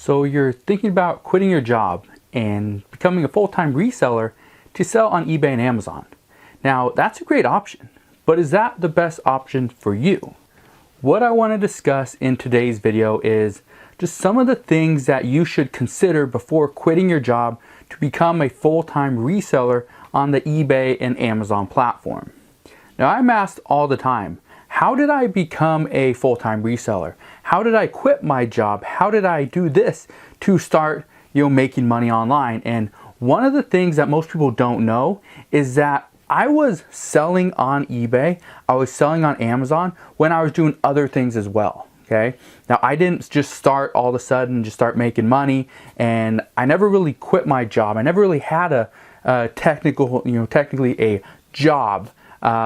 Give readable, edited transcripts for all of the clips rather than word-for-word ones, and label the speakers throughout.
Speaker 1: So you're thinking about quitting your job and becoming a full-time reseller to sell on eBay and Amazon. Now, that's a great option, but is that the best option for you? What I want to discuss in today's video is just some of the things that you should consider before quitting your job to become a full-time reseller on the eBay and Amazon platform. Now, I'm asked all the time, how did I become a full-time reseller? How did I quit my job? How did I do this to start, making money online? And one of the things that most people don't know is that I was selling on eBay, I was selling on Amazon when I was doing other things as well. Okay. Now, I didn't just start all of a sudden just start making money, and I never really quit my job. I never really had a technically a job.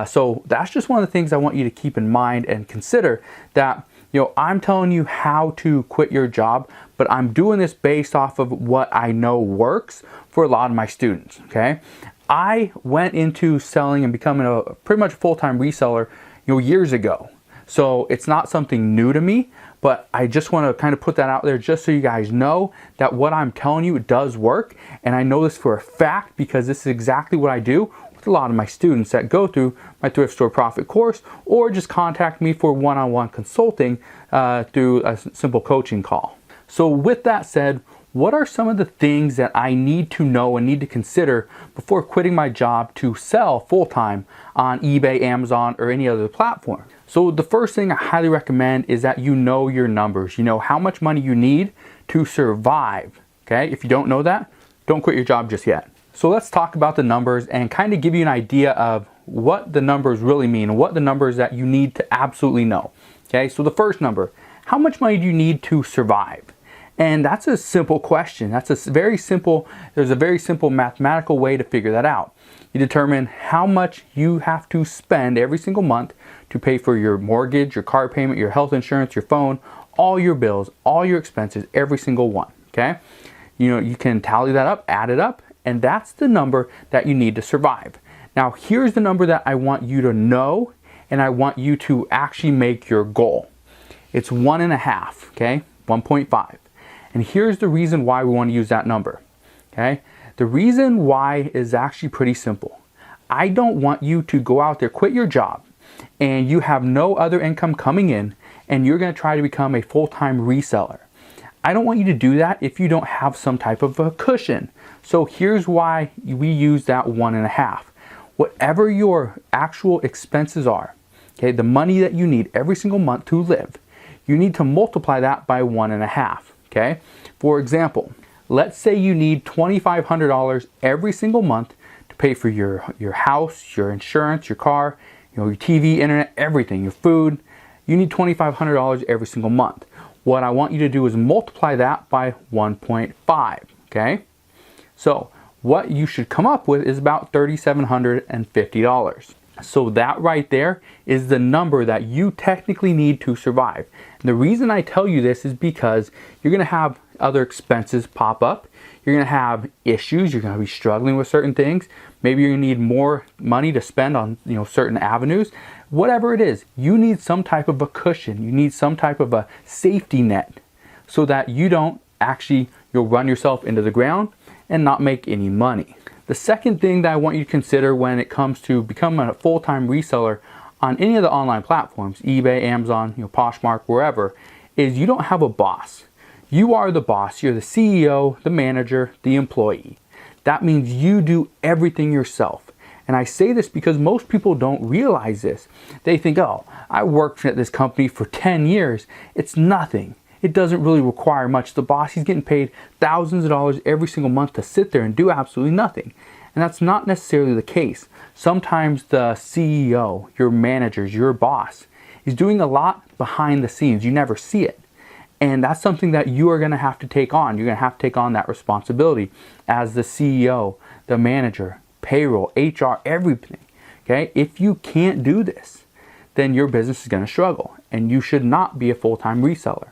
Speaker 1: So that's just one of the things I want you to keep in mind and consider, that I'm telling you how to quit your job, but I'm doing this based off of what I know works for a lot of my students. Okay. I went into selling and becoming a pretty much full-time reseller, years ago. So it's not something new to me, but I just want to kind of put that out there just so you guys know that what I'm telling you, it does work. And I know this for a fact because this is exactly what I do with a lot of my students that go through my Thrift Store Profit course, or just contact me for one-on-one consulting through a simple coaching call. So with that said, what are some of the things that I need to know and need to consider before quitting my job to sell full-time on eBay, Amazon, or any other platform? So the first thing I highly recommend is that you know your numbers. You know how much money you need to survive. Okay, if you don't know that, don't quit your job just yet. So let's talk about the numbers and kind of give you an idea of what the numbers really mean and what the numbers that you need to absolutely know. Okay, so the first number, how much money do you need to survive? And that's a simple question. There's a very simple mathematical way to figure that out. You determine how much you have to spend every single month to pay for your mortgage, your car payment, your health insurance, your phone, all your bills, all your expenses, every single one. Okay? You can tally that up, add it up, and that's the number that you need to survive. Now, here's the number that I want you to know, and I want you to actually make your goal. It's 1.5, okay? 1.5. And here's the reason why we want to use that number, okay? The reason why is actually pretty simple. I don't want you to go out there, quit your job, and you have no other income coming in, and you're going to try to become a full-time reseller. I don't want you to do that if you don't have some type of a cushion. So here's why we use that 1.5. Whatever your actual expenses are, okay, the money that you need every single month to live, you need to multiply that by 1.5. Okay. For example, let's say you need $2,500 every single month to pay for your house, your insurance, your car, your TV, internet, everything, your food. You need $2,500 every single month. What I want you to do is multiply that by 1.5. Okay. So what you should come up with is about $3,750. So that right there is the number that you technically need to survive. And the reason I tell you this is because you're going to have other expenses pop up. You're going to have issues. You're going to be struggling with certain things. Maybe you're going to need more money to spend on certain avenues. Whatever it is, you need some type of a cushion. You need some type of a safety net so that you don't actually run yourself into the ground and not make any money. The second thing that I want you to consider when it comes to becoming a full-time reseller on any of the online platforms, eBay, Amazon, Poshmark, wherever, is you don't have a boss. You are the boss. You're the CEO, the manager, the employee. That means you do everything yourself. And I say this because most people don't realize this. They think, oh, I worked at this company for 10 years. It's nothing. It doesn't really require much. The boss, he's getting paid thousands of dollars every single month to sit there and do absolutely nothing. And that's not necessarily the case. Sometimes the CEO, your managers, your boss, is doing a lot behind the scenes. You never see it. And that's something that you are going to have to take on. You're going to have to take on that responsibility as the CEO, the manager, payroll, HR, everything. Okay? If you can't do this, then your business is going to struggle. And you should not be a full-time reseller.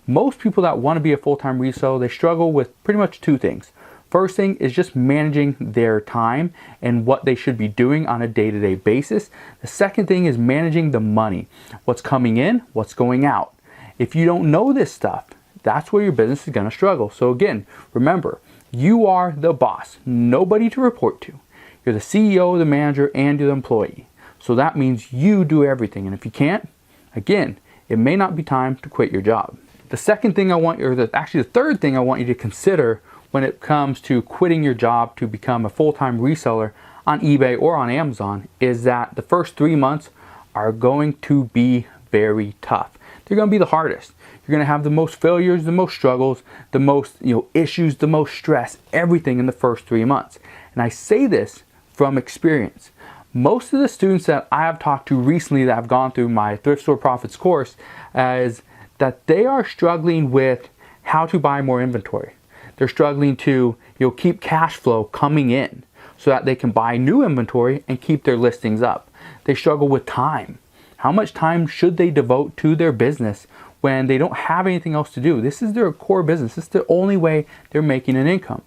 Speaker 1: Most people that want to be a full-time reseller, they struggle with pretty much two things. First thing is just managing their time and what they should be doing on a day-to-day basis. The second thing is managing the money, what's coming in, what's going out. If you don't know this stuff, that's where your business is going to struggle. So again, remember, you are the boss, nobody to report to. You're the CEO, the manager, and you're the employee. So that means you do everything. And if you can't, again, it may not be time to quit your job. The second thing I want you, actually the third thing I want you to consider when it comes to quitting your job to become a full-time reseller on eBay or on Amazon is that the first 3 months are going to be very tough. They're going to be the hardest. You're going to have the most failures, the most struggles, the most issues, the most stress, everything in the first 3 months. And I say this from experience. Most of the students that I have talked to recently that have gone through my Thrift Store Profits course is that they are struggling with how to buy more inventory. They're struggling to keep cash flow coming in so that they can buy new inventory and keep their listings up. They struggle with time. How much time should they devote to their business when they don't have anything else to do? This is their core business. This is the only way they're making an income.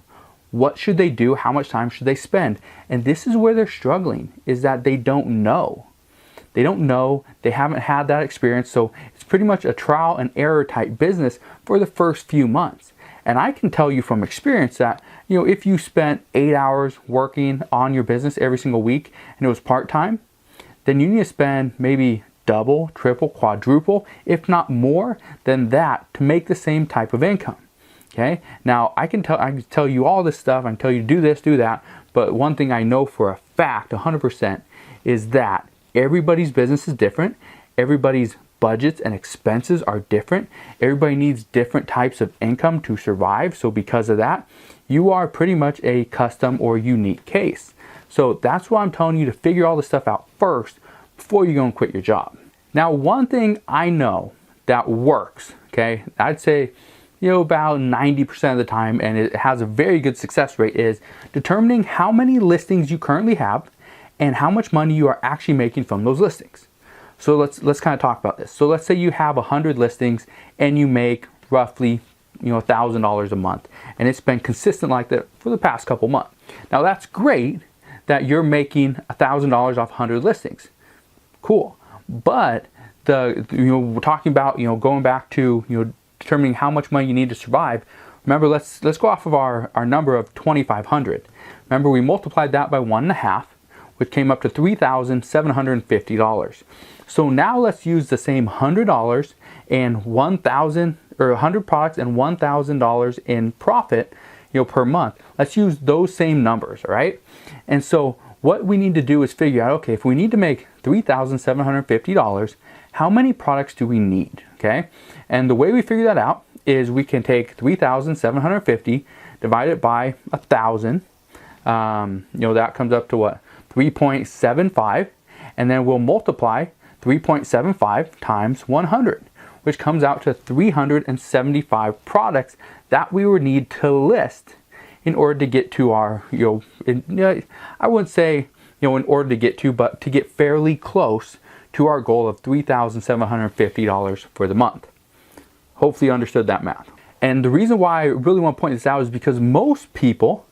Speaker 1: What should they do? How much time should they spend? And this is where they're struggling, is that they don't know. They don't know, they haven't had that experience, so it's pretty much a trial and error type business for the first few months. And I can tell you from experience that, if you spent 8 hours working on your business every single week and it was part-time, then you need to spend maybe double, triple, quadruple, if not more than that to make the same type of income. Okay? Now, I can tell you all this stuff, I can tell you do this, do that, but one thing I know for a fact, 100%, is that everybody's business is different. Everybody's budgets and expenses are different. Everybody needs different types of income to survive. So because of that, you are pretty much a custom or unique case. So that's why I'm telling you to figure all this stuff out first before you go and quit your job. Now, one thing I know that works, okay, I'd say, about 90% of the time, and it has a very good success rate, is determining how many listings you currently have and how much money you are actually making from those listings. So let's kind of talk about this. So let's say you have 100 listings and you make roughly $1,000 a month, and it's been consistent like that for the past couple months. Now that's great that you're making $1,000 off 100 listings. Cool. But we're talking about going back to determining how much money you need to survive. Remember, let's go off of our number of 2,500. Remember, we multiplied that by 1.5, which came up to $3,750. So now let's use the same $100 and 1,000 or 100 products and $1,000 in profit, per month. Let's use those same numbers, all right? And so what we need to do is figure out, okay, if we need to make $3,750, how many products do we need, okay? And the way we figure that out is we can take 3,750, divide it by 1,000. That comes up to what? 3.75, and then we'll multiply 3.75 times 100, which comes out to 375 products that we would need to list in order to get to our, I wouldn't say, in order to get to, but to get fairly close to our goal of $3,750 for the month. Hopefully you understood that math. And the reason why I really want to point this out is because most people,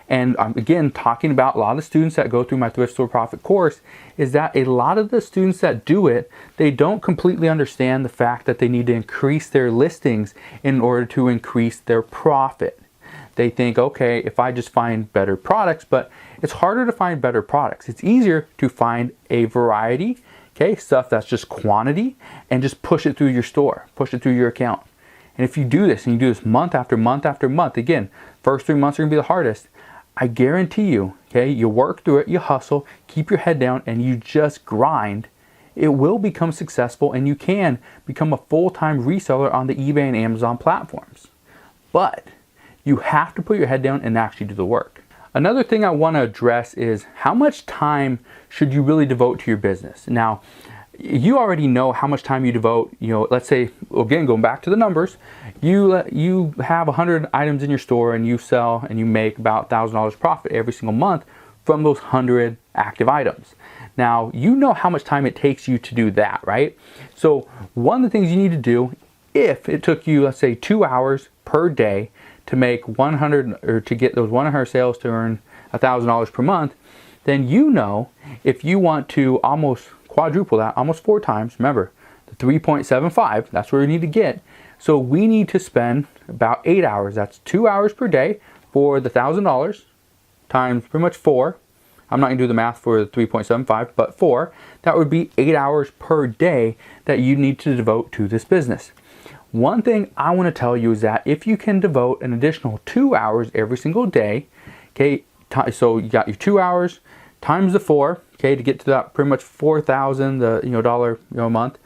Speaker 1: and I'm again talking about a lot of the students that go through my Thrift Store Profit course, is that a lot of the students that do it, they don't completely understand the fact that they need to increase their listings in order to increase their profit. They think, okay, if I just find better products, but it's harder to find better products. It's easier to find a variety, okay, stuff that's just quantity, and just push it through your store, push it through your account. And if you do this, and you do this month after month after month, again, first 3 months are gonna be the hardest. I guarantee you, okay, you work through it, you hustle, keep your head down, and you just grind, it will become successful, and you can become a full-time reseller on the eBay and Amazon platforms. But you have to put your head down and actually do the work. Another thing I want to address is how much time should you really devote to your business? Now, you already know how much time you devote. Let's say, again, going back to the numbers, you have 100 items in your store and you sell and you make about $1,000 profit every single month from those 100 active items. Now, you know how much time it takes you to do that, right? So one of the things you need to do, if it took you, let's say, 2 hours per day to make 100 or to get those 100 sales to earn $1,000 per month, then if you want to almost quadruple that, almost 4 times, remember the 3.75, that's where you need to get. So we need to spend about 8 hours. That's 2 hours per day for the $1,000 times pretty much 4. I'm not going to do the math for the 3.75, but 4. That would be 8 hours per day that you need to devote to this business. One thing I want to tell you is that if you can devote an additional 2 hours every single day, okay, so you got your 2 hours times the 4, okay, to get to that pretty much $4,000 dollar a month,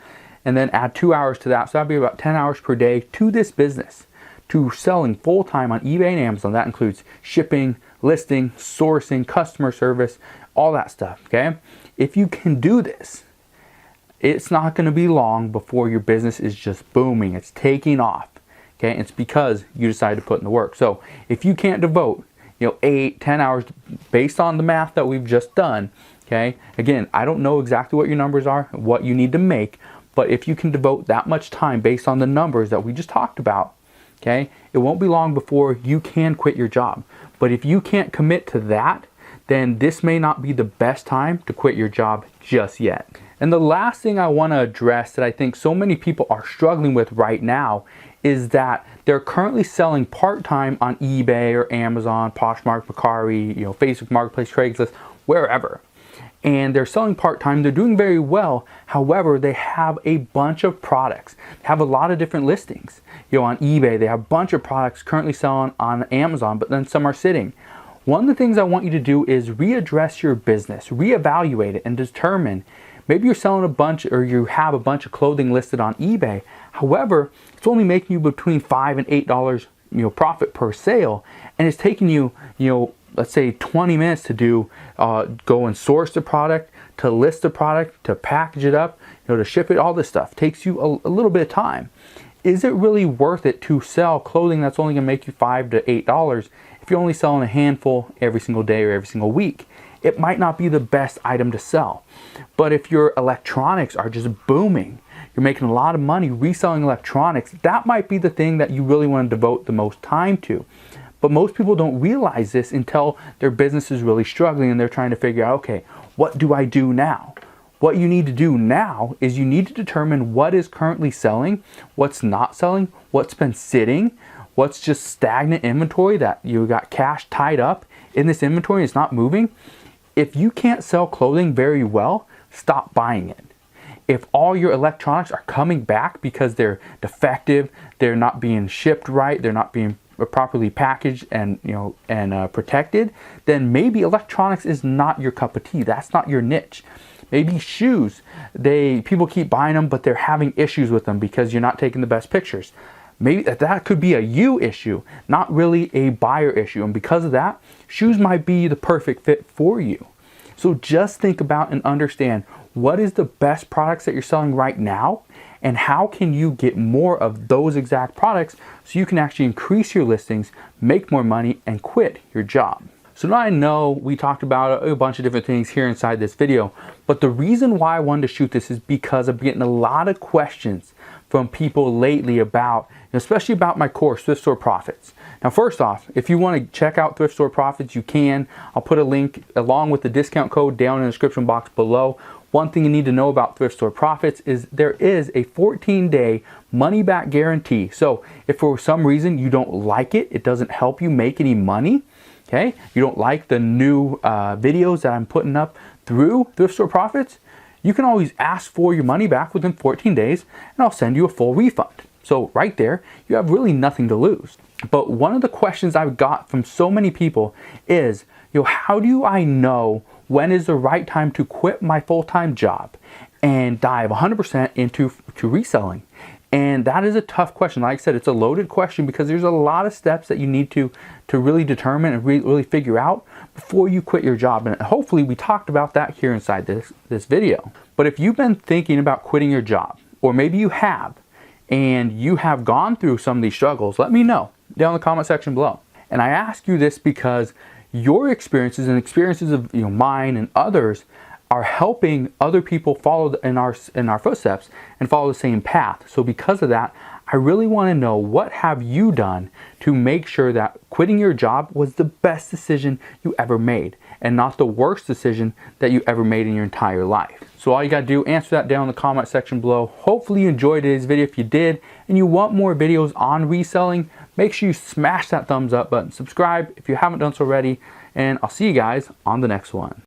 Speaker 1: and then add 2 hours to that, so that'd be about 10 hours per day to this business, to selling full time on eBay and Amazon. That includes shipping, listing, sourcing, customer service, all that stuff. Okay, if you can do this, it's not going to be long before your business is just booming. It's taking off. Okay, it's because you decided to put in the work. So if you can't devote 8-10 hours based on the math that we've just done, okay, again, I don't know exactly what your numbers are, what you need to make, but if you can devote that much time based on the numbers that we just talked about, okay, it won't be long before you can quit your job. But if you can't commit to that, then this may not be the best time to quit your job just yet. And the last thing I want to address that I think so many people are struggling with right now is that they're currently selling part-time on eBay or Amazon, Poshmark, Mercari, Facebook Marketplace, Craigslist, wherever. And they're selling part-time, they're doing very well. However, they have a bunch of products, they have a lot of different listings. On eBay, they have a bunch of products currently selling on Amazon, but then some are sitting. One of the things I want you to do is readdress your business, reevaluate it, and determine maybe you're selling a bunch, or you have a bunch of clothing listed on eBay. However, it's only making you between $5 and $8 profit per sale, and it's taking you let's say 20 minutes to do go and source the product, to list the product, to package it up, to ship it. All this stuff takes you a little bit of time. Is it really worth it to sell clothing that's only going to make you $5 to $8 if you're only selling a handful every single day or every single week? It might not be the best item to sell. But if your electronics are just booming, you're making a lot of money reselling electronics, that might be the thing that you really want to devote the most time to. But most people don't realize this until their business is really struggling and they're trying to figure out, okay, what do I do now? What you need to do now is you need to determine what is currently selling, what's not selling, what's been sitting, what's just stagnant inventory that you got cash tied up in this inventory and it's not moving. If you can't sell clothing very well, stop buying it. If all your electronics are coming back because they're defective, they're not being shipped right, they're not being properly packaged and protected, then maybe electronics is not your cup of tea. That's not your niche. Maybe shoes, people keep buying them, but they're having issues with them because you're not taking the best pictures. Maybe that could be a you issue, not really a buyer issue. And because of that, shoes might be the perfect fit for you. So just think about and understand what is the best products that you're selling right now, and how can you get more of those exact products so you can actually increase your listings, make more money, and quit your job. So now I know we talked about a bunch of different things here inside this video, but the reason why I wanted to shoot this is because I'm getting a lot of questions from people lately about, especially about my course, Thrift Store Profits. Now, first off, if you want to check out Thrift Store Profits, you can. I'll put a link along with the discount code down in the description box below. One thing you need to know about Thrift Store Profits is there is a 14-day money-back guarantee. So if for some reason you don't like it, it doesn't help you make any money, okay, you don't like the new videos that I'm putting up through Thrift Store Profits, you can always ask for your money back within 14 days and I'll send you a full refund. So right there, you have really nothing to lose. But one of the questions I've got from so many people is, how do I know when is the right time to quit my full-time job and dive 100% into reselling? And that is a tough question. Like I said, it's a loaded question because there's a lot of steps that you need to really determine and really figure out before you quit your job. And hopefully we talked about that here inside this video. But if you've been thinking about quitting your job, or maybe you have, and you have gone through some of these struggles, let me know down in the comment section below. And I ask you this because your experiences and experiences of mine and others are helping other people follow in our footsteps and follow the same path. So because of that, I really want to know, what have you done to make sure that quitting your job was the best decision you ever made and not the worst decision that you ever made in your entire life? So all you got to do, answer that down in the comment section below. Hopefully you enjoyed today's video. If you did and you want more videos on reselling, make sure you smash that thumbs up button, subscribe if you haven't done so already, and I'll see you guys on the next one.